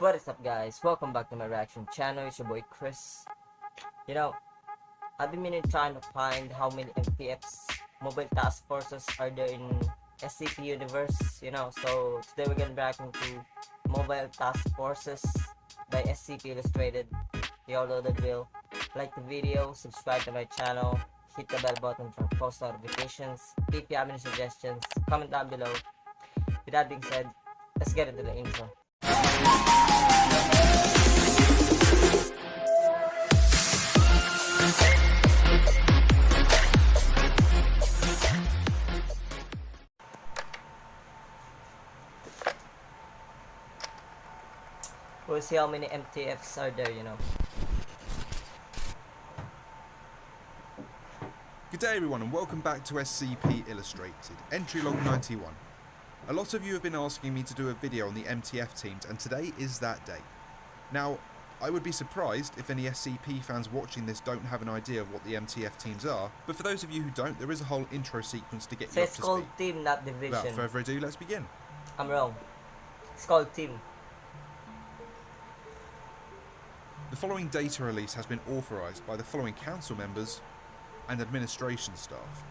What is up, guys? Welcome back to my reaction channel. It's your boy Chris. You know, I've been meaning trying to find how many MTFs mobile task forces are there in SCP universe. So today we're gonna be reacting to Mobile Task Forces by SCP Illustrated. You all know the drill. Like the video, subscribe to my channel, hit the bell button for post notifications. If you have any suggestions, comment down below. With that being said, let's get into the intro. We'll see how many MTFs are there. Good day everyone and welcome back to SCP Illustrated, entry log 91. A lot of you have been asking me to do a video on the MTF teams and today is that day. Now, I would be surprised if any SCP fans watching this don't have an idea of what the MTF teams are, but for those of you who don't, there is a whole intro sequence to get you up to speed. It's called team, not division. Without further ado, let's begin. I'm wrong. It's called team. The following data release has been authorised by the following council members and administration staff.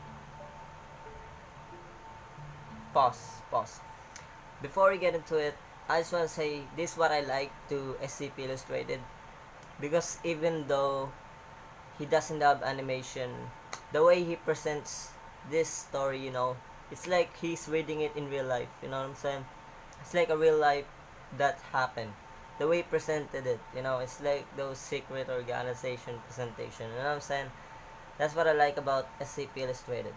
Pause. Before we get into it, I just want to say this is what I like to SCP Illustrated, because even though he doesn't have animation, the way he presents this story, it's like he's reading it in real life. You know what I'm saying? It's like a real life that happened. The way he presented it, it's like those secret organization presentation. You know what I'm saying? That's what I like about SCP Illustrated.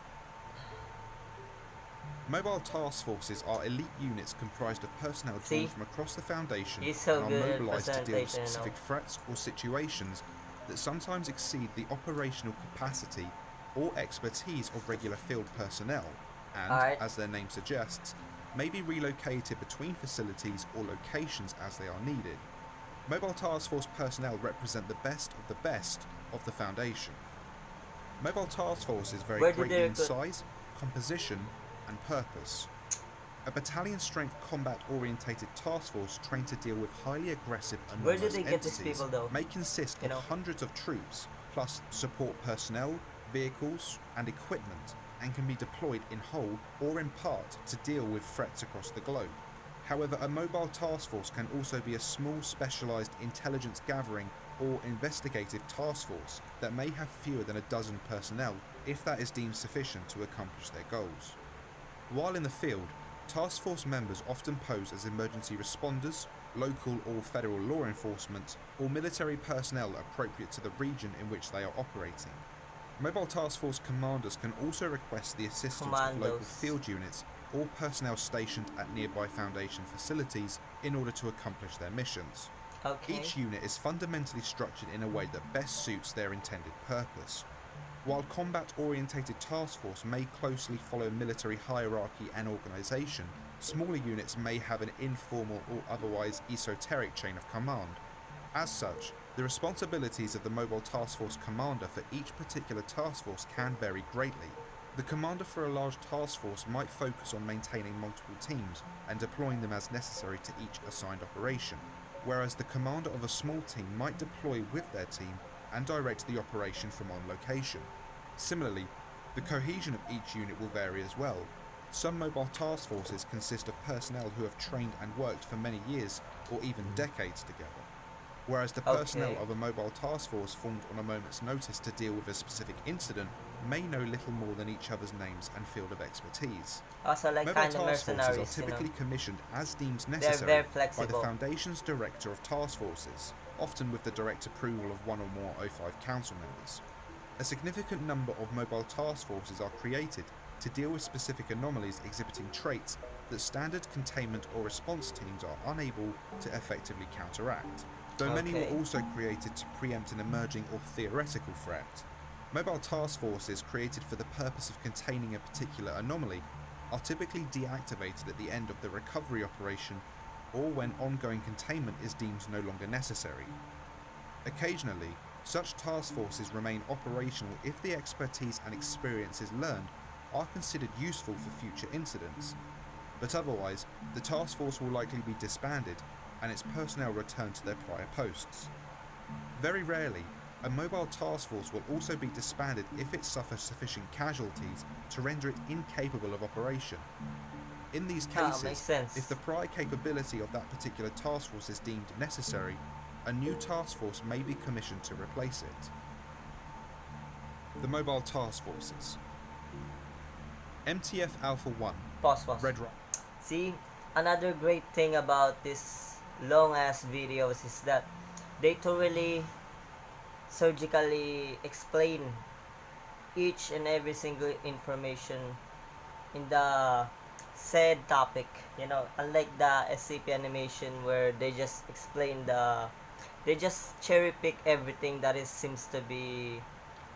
Mobile task forces are elite units comprised of personnel drawn from across the Foundation and are mobilised to deal with specific threats or situations that sometimes exceed the operational capacity or expertise of regular field personnel and, as their name suggests, may be relocated between facilities or locations as they are needed. Mobile task force personnel represent the best of the Foundation. Mobile task forces vary greatly in size, composition, and purpose. A battalion-strength combat-orientated task force trained to deal with highly aggressive anomalous entities may consist of hundreds of troops, plus support personnel, vehicles, and equipment, and can be deployed in whole or in part to deal with threats across the globe. However, a mobile task force can also be a small specialised intelligence gathering or investigative task force that may have fewer than a dozen personnel if that is deemed sufficient to accomplish their goals. While in the field, task force members often pose as emergency responders, local or federal law enforcement, or military personnel appropriate to the region in which they are operating. Mobile task force commanders can also request the assistance of local field units or personnel stationed at nearby Foundation facilities in order to accomplish their missions. Each unit is fundamentally structured in a way that best suits their intended purpose. While combat-orientated task force may closely follow military hierarchy and organisation, smaller units may have an informal or otherwise esoteric chain of command. As such, the responsibilities of the Mobile Task Force commander for each particular task force can vary greatly. The commander for a large task force might focus on maintaining multiple teams and deploying them as necessary to each assigned operation, whereas the commander of a small team might deploy with their team and direct the operation from on location. Similarly, the cohesion of each unit will vary as well. Some mobile task forces consist of personnel who have trained and worked for many years or even decades together, whereas the personnel of a mobile task force formed on a moment's notice to deal with a specific incident may know little more than each other's names and field of expertise. Mobile task forces are typically commissioned as deemed necessary by the Foundation's Director of Task Forces, often with the direct approval of one or more O5 council members. A significant number of mobile task forces are created to deal with specific anomalies exhibiting traits that standard containment or response teams are unable to effectively counteract, though many were also created to preempt an emerging or theoretical threat. Mobile task forces created for the purpose of containing a particular anomaly are typically deactivated at the end of the recovery operation or when ongoing containment is deemed no longer necessary. Occasionally, such task forces remain operational if the expertise and experiences learned are considered useful for future incidents, but otherwise, the task force will likely be disbanded and its personnel return to their prior posts. Very rarely, a mobile task force will also be disbanded if it suffers sufficient casualties to render it incapable of operation. In these cases, if the prior capability of that particular task force is deemed necessary, a new task force may be commissioned to replace it. The Mobile Task Forces. MTF Alpha 1. Pause. Red Rock. See, another great thing about this long ass videos is that they thoroughly surgically explain each and every single information in the said topic, unlike the SCP animation where they just they just cherry pick everything that seems to be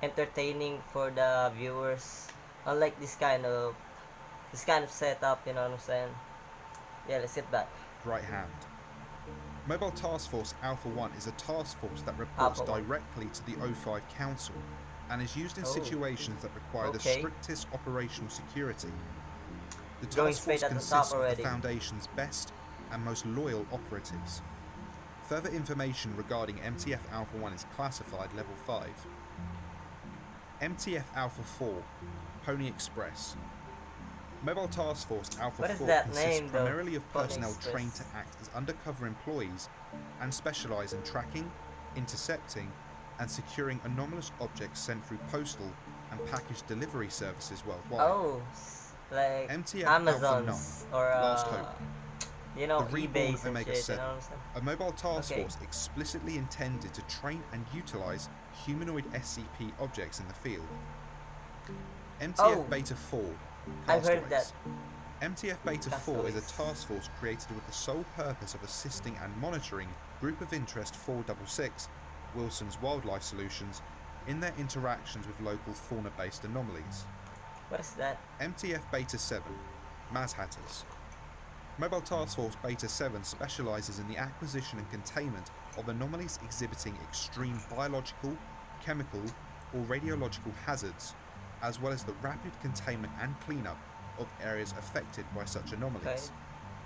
entertaining for the viewers, unlike this kind of setup, you know what I'm saying? Yeah, let's sit back. Right hand. Mobile Task Force Alpha 1 is a task force that reports directly to the O5 Council and is used in situations that require the strictest operational security. The task force consists of the Foundation's best and most loyal operatives. Further information regarding MTF Alpha 1 is classified Level 5. MTF Alpha 4, Pony Express. Mobile Task Force Alpha 4 consists primarily of personnel trained to act as undercover employees and specialize in tracking, intercepting, and securing anomalous objects sent through postal and package delivery services worldwide. Oh, like MTF Amazon's Alpha 9, or Last Hope. the reborn eBay's and Omega shit, 7, a mobile task force explicitly intended to train and utilize humanoid SCP objects in the field. MTF Beta 4, I've heard that. MTF Beta 4 is a task force created with the sole purpose of assisting and monitoring Group of Interest 466, Wilson's Wildlife Solutions, in their interactions with local fauna-based anomalies. What is that? MTF Beta 7, Maz Hatters. Mobile Task Force Beta 7 specializes in the acquisition and containment of anomalies exhibiting extreme biological, chemical, or radiological hazards, as well as the rapid containment and cleanup of areas affected by such anomalies.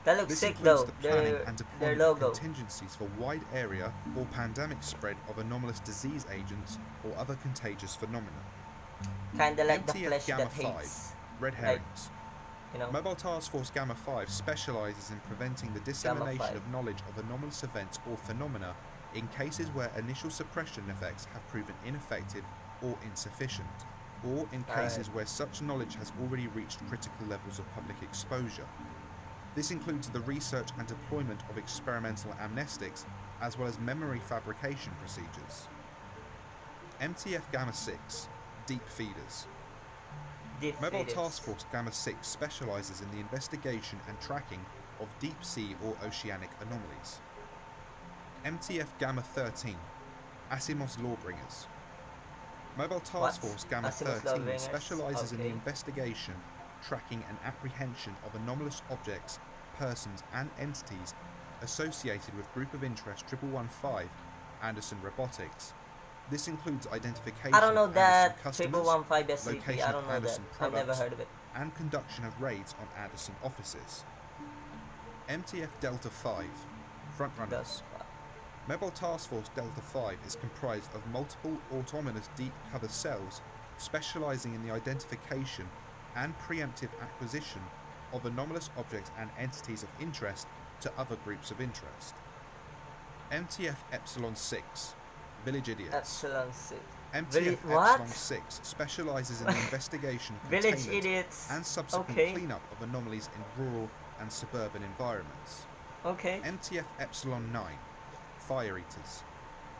That looks this sick includes though. the planning and deployment of contingencies for wide area or pandemic spread of anomalous disease agents or other contagious phenomena. Kinda like MTF the flesh Gamma that 5, hates. Red Herrings. Mobile Task Force Gamma 5 specializes in preventing the dissemination of knowledge of anomalous events or phenomena in cases where initial suppression effects have proven ineffective or insufficient, or in cases where such knowledge has already reached critical levels of public exposure. This includes the research and deployment of experimental amnestics, as well as memory fabrication procedures. MTF Gamma 6, Deep Feeders. Mobile Task Force Gamma 6 specializes in the investigation and tracking of deep sea or oceanic anomalies. MTF Gamma 13, Asimov's Lawbringers. Mobile Task Force Gamma 13 specializes in the investigation, tracking and apprehension of anomalous objects, persons and entities associated with Group of Interest 1115, Anderson Robotics. This includes identification of Anderson customers, location of Anderson products, and conduction of raids on Anderson offices. MTF Delta 5, Frontrunners. Mobile Task Force Delta 5 is comprised of multiple autonomous deep cover cells specializing in the identification and preemptive acquisition of anomalous objects and entities of interest to other groups of interest. MTF Epsilon 6, Village Idiots. Epsilon 6. MTF Epsilon 6 specializes in the investigation, containment, and subsequent cleanup of anomalies in rural and suburban environments. MTF Epsilon 9, Fire Eaters.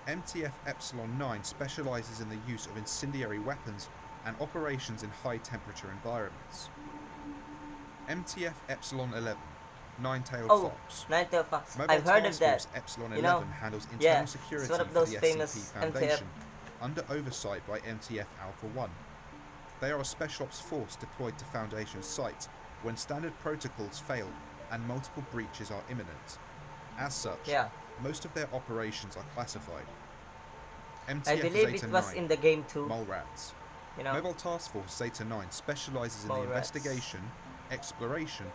MTF Epsilon 9 specializes in the use of incendiary weapons and operations in high-temperature environments. MTF Epsilon 11, Nine-Tailed Fox. Nine-Tailed Fox. Mobile I've heard Task of that. Force Epsilon 11 handles internal security one of for those the famous SCP Foundation MTF. under oversight by MTF Alpha 1. They are a Special Ops force deployed to Foundation sites when standard protocols fail and multiple breaches are imminent. As such, most of their operations are classified. MTF I believe Zeta it was 9, in the game too. Mole Rats. Mobile Task Force Zeta 9 specializes in the investigation, exploration,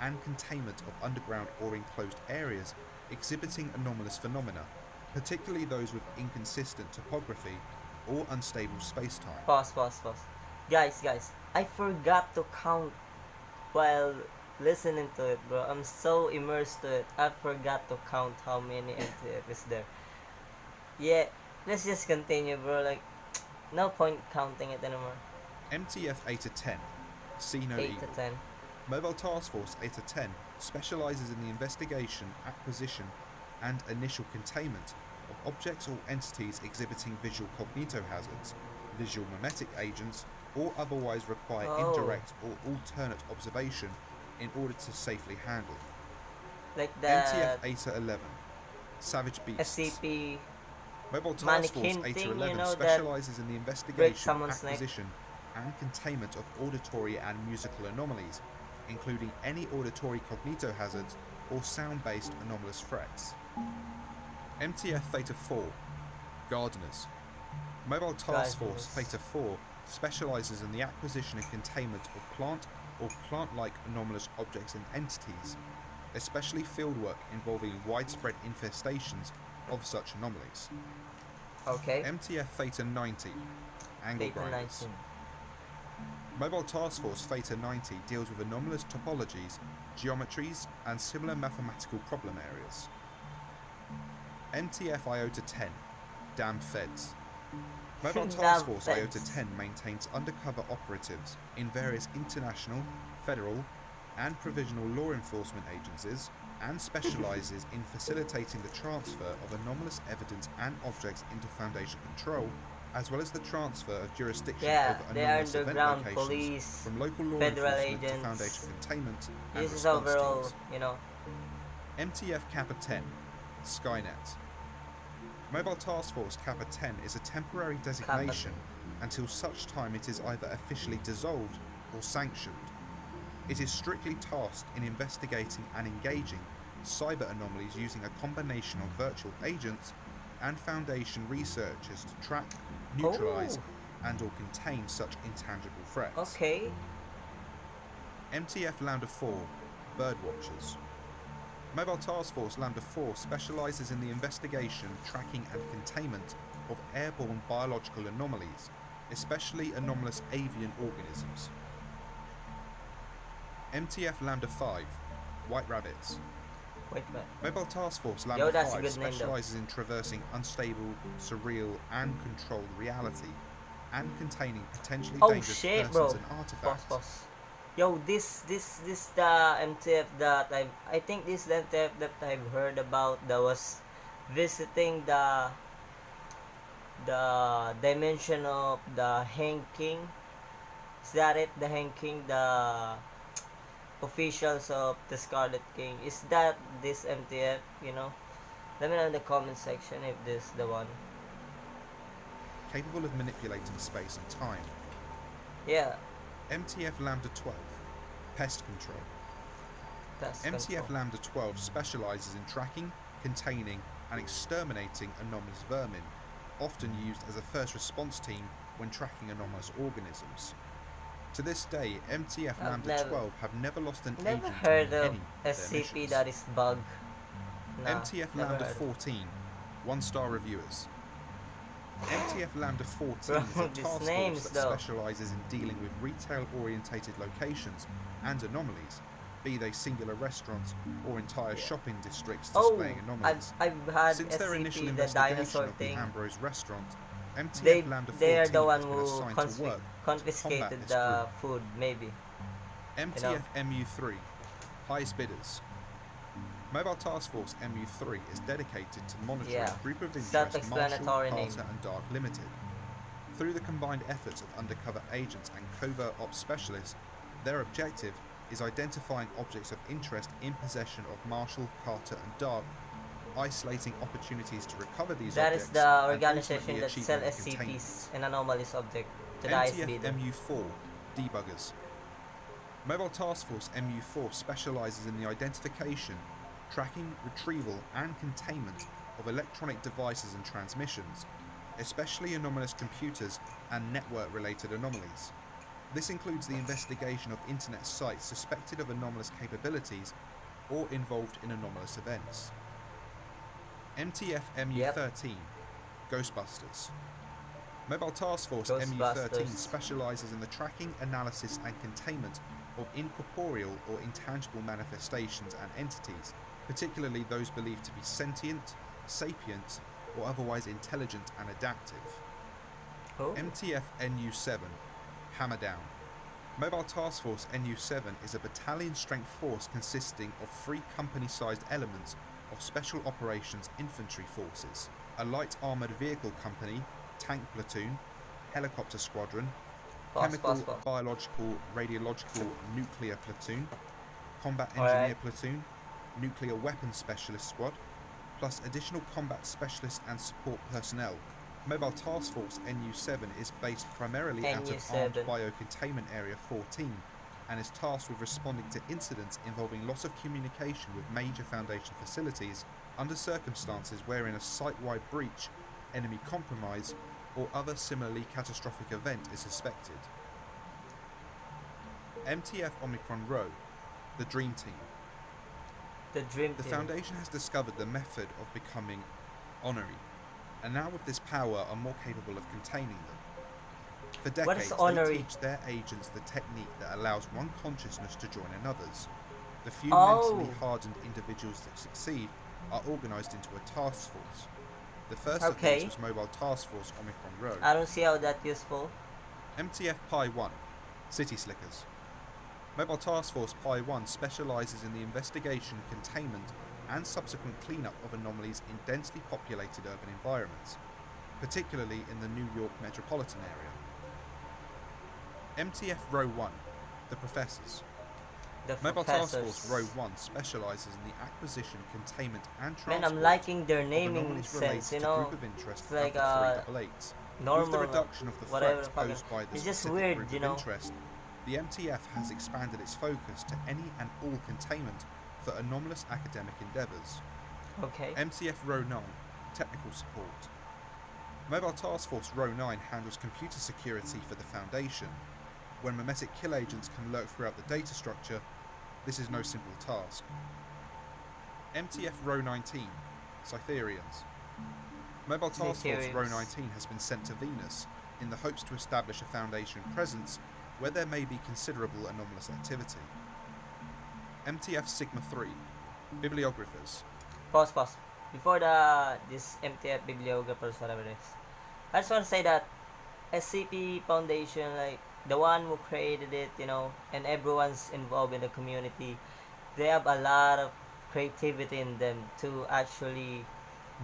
and containment of underground or enclosed areas exhibiting anomalous phenomena, particularly those with inconsistent topography or unstable spacetime. Pause. Guys, I forgot to count while listening to it, bro. I'm so immersed to it. I forgot to count how many MTF is there. Yeah, let's just continue, bro. Like, no point counting it anymore. MTF 8 to 10. See no 8 evil. to 10. Mobile Task Force 8 to 10 specializes in the investigation, acquisition, and initial containment of objects or entities exhibiting visual cognitohazards, visual mimetic agents, or otherwise require indirect or alternate observation in order to safely handle. Like the MTF 8 to 11. Savage Beasts. SCP Mobile Task Force 8 to 11 specializes in the investigation, acquisition, and containment of auditory and musical anomalies, including any auditory cognitohazards or sound-based anomalous threats. MTF Theta 4. Gardeners. Mobile Task Force Theta 4 specializes in the acquisition and containment of plant or plant-like anomalous objects and entities, especially fieldwork involving widespread infestations of such anomalies. Okay. MTF Theta 90. Angle grinders. Mobile Task Force Theta 90 deals with anomalous topologies, geometries, and similar mathematical problem areas. MTF IOTA 10. Damn Feds. Mobile Task Force IOTA 10 maintains undercover operatives in various international, federal, and provisional law enforcement agencies, and specializes in facilitating the transfer of anomalous evidence and objects into Foundation control, as well as the transfer of jurisdiction over anomalous event locations police, from local law federal enforcement agents, to Foundation containment and this response is overall, teams. MTF Kappa 10. Skynet. Mobile Task Force Kappa 10 is a temporary designation until such time it is either officially dissolved or sanctioned. It is strictly tasked in investigating and engaging cyber anomalies using a combination of virtual agents and Foundation researchers to track, neutralize, and or contain such intangible threats. Okay. MTF Lambda 4. Birdwatchers. Mobile Task Force Lambda 4 specializes in the investigation, tracking, and containment of airborne biological anomalies, especially anomalous avian organisms. MTF Lambda 5. White Rabbits. Mobile Task Force Lambda 5 specializes in traversing unstable, surreal, and controlled reality, and containing potentially dangerous persons and artifacts. Yo, this the MTF that I think this MTF that I've heard about that was visiting the dimension of the Hang King. Is that it? The Hang King, the officials of the Scarlet King. Is that this MTF, Let me know in the comment section if this is the one. Capable of manipulating space and time. Yeah. MTF Lambda 12. Pest Control. MTF Lambda 12 specializes in tracking, containing, and exterminating anomalous vermin, often used as a first response team when tracking anomalous organisms. To this day, MTF Lambda 12 have never lost an agent heard in of any of SCP their that is bug. MTF Lambda 14, 1-star reviewers. MTF Lambda 14 is a task force that specializes in dealing with retail-orientated locations and anomalies, be they singular restaurants or entire shopping districts displaying anomalies. I've had Since SCP, their initial the investigation dinosaur of the thing. Ambrose restaurant, MTF Lambda 14 they are the one has been who assigned to work confiscated the food, maybe. MTF MU3, highest bidders. Mobile Task Force MU3 is dedicated to monitoring a group of interest Marshall, Carter and Dark Limited. Through the combined efforts of undercover agents and covert ops specialists, their objective is identifying objects of interest in possession of Marshall, Carter and Dark, isolating opportunities to recover these objects. That is the organization that sells SCPs and anomalous objects to the MTF MU4, debuggers. Mobile Task Force MU4 specializes in the identification, tracking, retrieval, and containment of electronic devices and transmissions, especially anomalous computers and network-related anomalies. This includes the investigation of internet sites suspected of anomalous capabilities or involved in anomalous events. MTF Yep. MU13, Ghostbusters. Mobile Task Force MU13 specialises in the tracking, analysis and containment of incorporeal or intangible manifestations and entities, particularly those believed to be sentient, sapient or otherwise intelligent and adaptive. Oh. MTF NU7, Hammer Down. Mobile Task Force NU7 is a battalion-strength force consisting of 3 company-sized elements of Special Operations Infantry Forces, a light armoured vehicle company, tank platoon, helicopter squadron, chemical, biological, radiological, nuclear platoon, combat engineer platoon, nuclear weapons specialist squad, plus additional combat specialist and support personnel. Mobile Task Force NU7 is based primarily out of Armed Biocontainment Area 14 and is tasked with responding to incidents involving loss of communication with major Foundation facilities under circumstances wherein a site-wide breach, enemy compromise, or other similarly catastrophic event is suspected. MTF Omicron Rho, the Dream Team. The Foundation has discovered the method of becoming honorary, and now with this power are more capable of containing them. For decades, they teach their agents the technique that allows one consciousness to join another's. The few mentally hardened individuals that succeed are organised into a task force. The first of these was Mobile Task Force Omicron Rho. I don't see how that's useful. MTF Pi 1, City Slickers. Mobile Task Force Pi 1 specialises in the investigation, containment and subsequent cleanup of anomalies in densely populated urban environments, particularly in the New York metropolitan area. MTF Rho 1, the Professors. Mobile Task Force Rho 1 specialises in the acquisition, containment and transport I'm liking their naming anomalies sense, related to group of interest it's like Alpha 388. normal, With the reduction of the threats posed by the it's just specific weird, group of interest, the MTF has expanded its focus to any and all containment for anomalous academic endeavours. MTF Rho 9, Technical Support. Mobile Task Force Rho 9 handles computer security for the Foundation. When mimetic kill agents can lurk throughout the data structure, this is no simple task. MTF Rho 19, Cytherians. Mobile Task Force Rho 19 has been sent to Venus in the hopes to establish a Foundation presence where there may be considerable anomalous activity. MTF Sigma 3, Bibliographers. Pause. Before this MTF Bibliographers, whatever it is, I just want to say that SCP Foundation, like the one who created it, and everyone's involved in the community, they have a lot of creativity in them to actually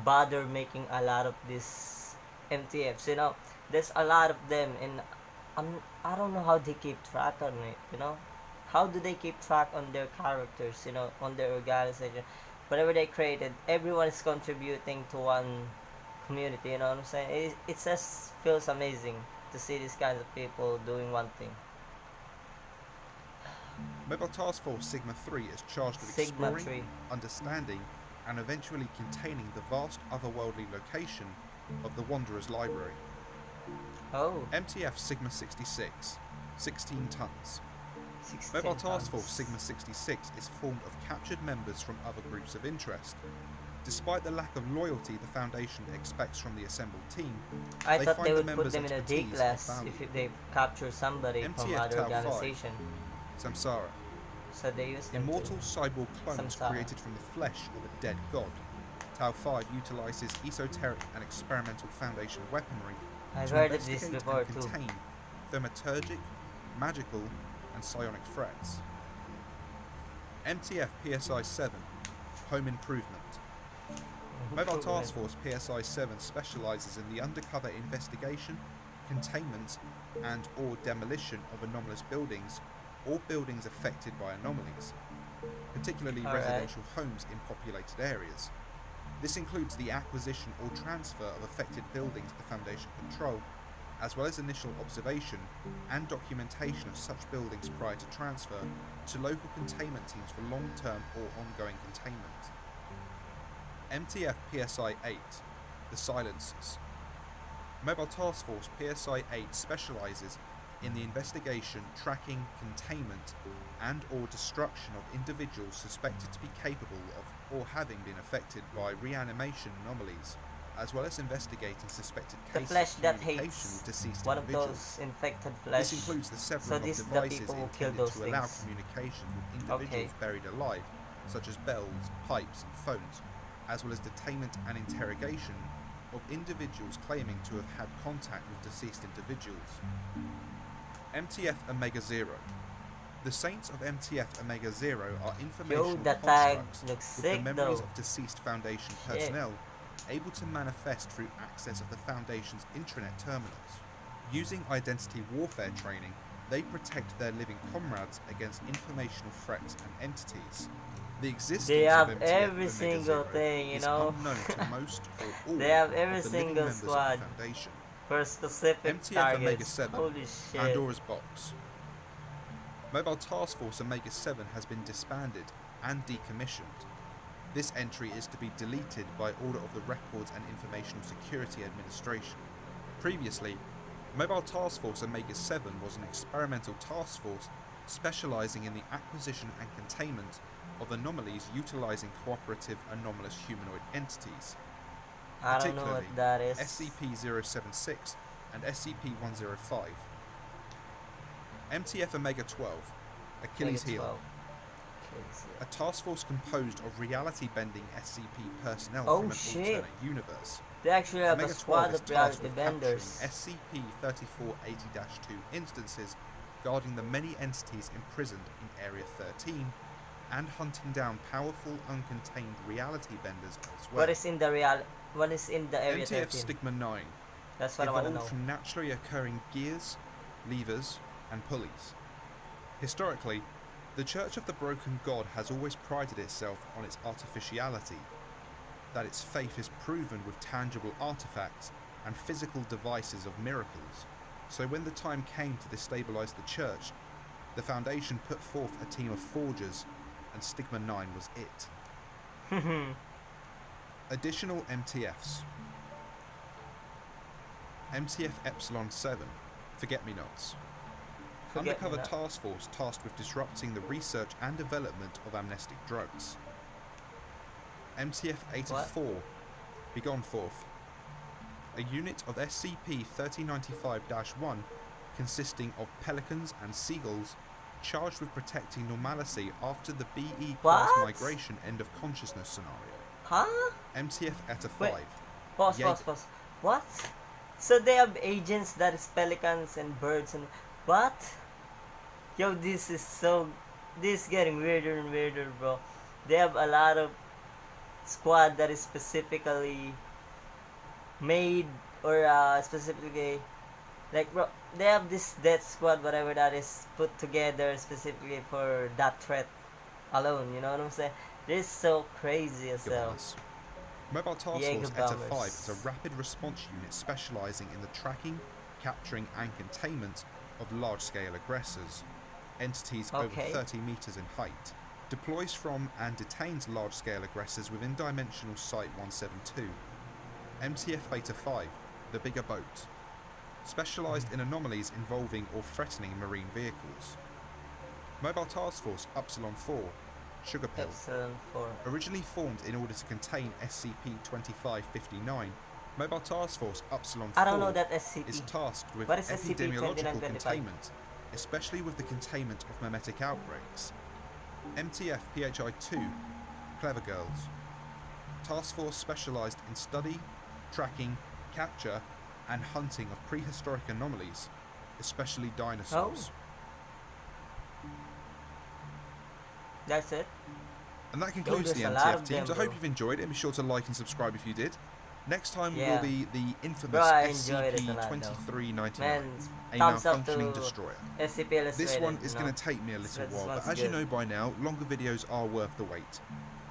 bother making a lot of these MTFs. There's a lot of them, and I don't know how they keep track on it. How do they keep track on their characters, on their organization? Whatever they created, everyone is contributing to one community, you know what I'm saying? It just feels amazing to see these kinds of people doing one thing. Mobile Task Force Sigma 3 is charged with exploring, understanding, and eventually containing the vast otherworldly location of the Wanderer's Library. MTF Sigma 66, 16 tons. Mobile Task Force Sigma 66 is formed of captured members from other groups of interest. Despite the lack of loyalty the Foundation expects from the assembled team, I thought they would put them in a D class if they capture somebody MTF from other organization. Samsara. So they use them immortal cyborg clones created from the flesh of a dead god. Tau 5 utilizes esoteric and experimental Foundation weaponry to investigate and contain thaumaturgic, magical, and psionic threats. MTF PSI 7, Home Improvement. Mobile Task Force PSI 7 specialises in the undercover investigation, containment, and or demolition of anomalous buildings or buildings affected by anomalies, particularly residential homes in populated areas. This includes the acquisition or transfer of affected buildings to Foundation control, as well as initial observation and documentation of such buildings prior to transfer to local containment teams for long-term or ongoing containment. MTF PSI 8, the Silencers. Mobile Task Force PSI 8 specialises in the investigation, tracking, containment, and or destruction of individuals suspected to be capable of or having been affected by reanimation anomalies, as well as investigating suspected cases of communication with deceased one individuals. of those infected flesh. This includes the several of devices intended to allow communication with individuals buried alive, such as bells, pipes, and phones, as well as detainment and interrogation of individuals claiming to have had contact with deceased individuals. MTF Omega-0. The Saints of MTF Omega-0 are informational constructs with the memories of deceased Foundation personnel able to manifest through access of the Foundation's intranet terminals. Using identity warfare training, they protect their living comrades against informational threats and entities. The existence of MTF every single thing, you is know. unknown to most or all they have every of the single living members squad of the Foundation. for a specific MTF targets. Omega-7, Holy shit. Pandora's Box. Mobile Task Force Omega-7 has been disbanded and decommissioned. This entry is to be deleted by order of the Records and Informational Security Administration. Previously, Mobile Task Force Omega-7 was an experimental task force specializing in the acquisition and containment of anomalies utilizing cooperative anomalous humanoid entities. I don't know what that is. SCP-076 and SCP-105. MTF Omega-12, Achilles Heel. A task force composed of reality-bending SCP personnel from an alternate universe. They actually have a squad of reality benders. SCP-3480-2 instances guarding the many entities imprisoned in Area 13 and hunting down powerful uncontained reality benders elsewhere. What is in the Area 13? MTF Stigma 9. That's what I want to know. From naturally occurring gears, levers, and pulleys. Historically, the Church of the Broken God has always prided itself on its artificiality, that its faith is proven with tangible artifacts and physical devices of miracles. So when the time came to destabilize the Church, the Foundation put forth a team of forgers, and Stigma 9 was it. Additional MTFs. MTF Epsilon 7, Forget-Me-Nots. Undercover task force tasked with disrupting the research and development of amnestic drugs. MTF 84, Begone Forth. A unit of SCP-3095-1 consisting of pelicans and seagulls charged with protecting normalcy after the BE class migration end of consciousness scenario. MTF Eta 5. Pause. What? So they have agents that is pelicans and birds and what? Yo, this is getting weirder and weirder, bro. They have a lot of squad that is specifically made or specifically like, bro, they have this death squad, whatever that is, put together specifically for that threat alone, you know what I'm saying? This is so crazy as hell. Mobile Task Force Eta 5 is a rapid response unit specializing in the tracking, capturing and containment of large-scale aggressors, entities over 30 meters in height, deploys from and detains large-scale aggressors within Dimensional Site 172. MTF Beta 5, the Bigger Boat, specialized in anomalies involving or threatening marine vehicles. Mobile Task Force Upsilon 4, Sugar Pill, originally formed in order to contain SCP-2559, Mobile Task Force Upsilon 4 is tasked with epidemiological containment, especially with the containment of memetic outbreaks. MTF PHI-2, Clever Girls, task force specialized in study, tracking, capture, and hunting of prehistoric anomalies, especially dinosaurs. That's it. And that concludes the MTF teams. I hope you've enjoyed it, and be sure to like and subscribe if you did. Next time will be the infamous SCP-2399, a malfunctioning destroyer. This one is going to take me a little while, but as you know by now, longer videos are worth the wait.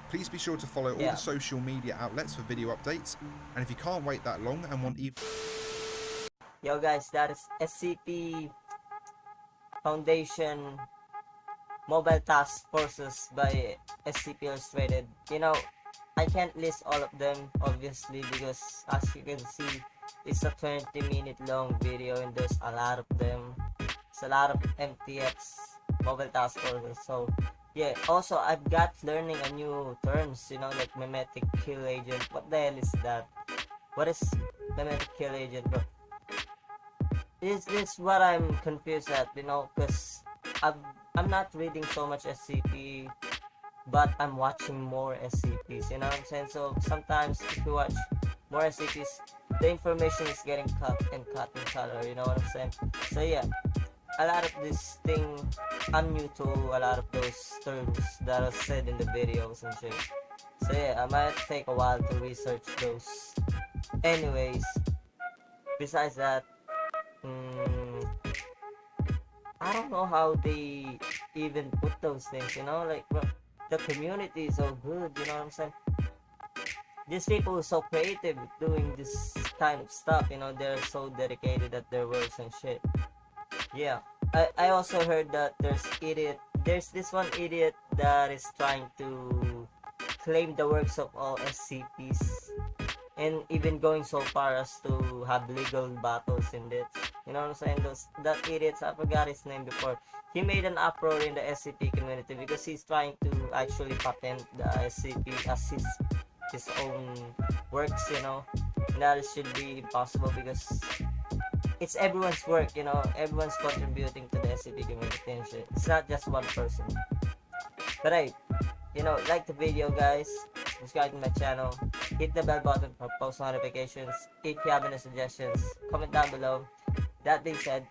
Please be sure to follow all the social media outlets for video updates, and if you can't wait that long and want even... Yo guys, that is SCP Foundation Mobile Task Forces by SCP Illustrated. You know, I can't list all of them obviously because as you can see, it's a 20-minute long video and there's a lot of them. a lot of MTFs, mobile task forces. So yeah, also I've got learning a new terms, you know, like mimetic kill agent. What the hell is that? What is mimetic kill agent, bro? This what I'm confused at, you know, because I'm not reading so much SCP, but I'm watching more SCPs, you know what I'm saying? So sometimes if you watch more SCPs, the information is getting cut and cut in color, you know what I'm saying? So yeah, a lot of this thing, I'm new to a lot of those terms that are said in the videos and shit. So yeah, I might take a while to research those. Anyways, besides that, I don't know how they even put those things, you know, like, bro, the community is so good, you know what I'm saying? These people are so creative doing this kind of stuff, you know, they're so dedicated at their works and shit. Yeah, I also heard that there's this one idiot that is trying to claim the works of all SCPs, and even going so far as to have legal battles in it. You know what I'm saying? That idiot, I forgot his name before. He made an uproar in the SCP community because he's trying to actually patent the SCP as his own works, you know. And that should be impossible because it's everyone's work, you know. Everyone's contributing to the SCP community and shit. It's not just one person. But hey, you know, like the video, guys, subscribe to my channel, hit the bell button for post notifications. If you have any suggestions, comment down below. That being said,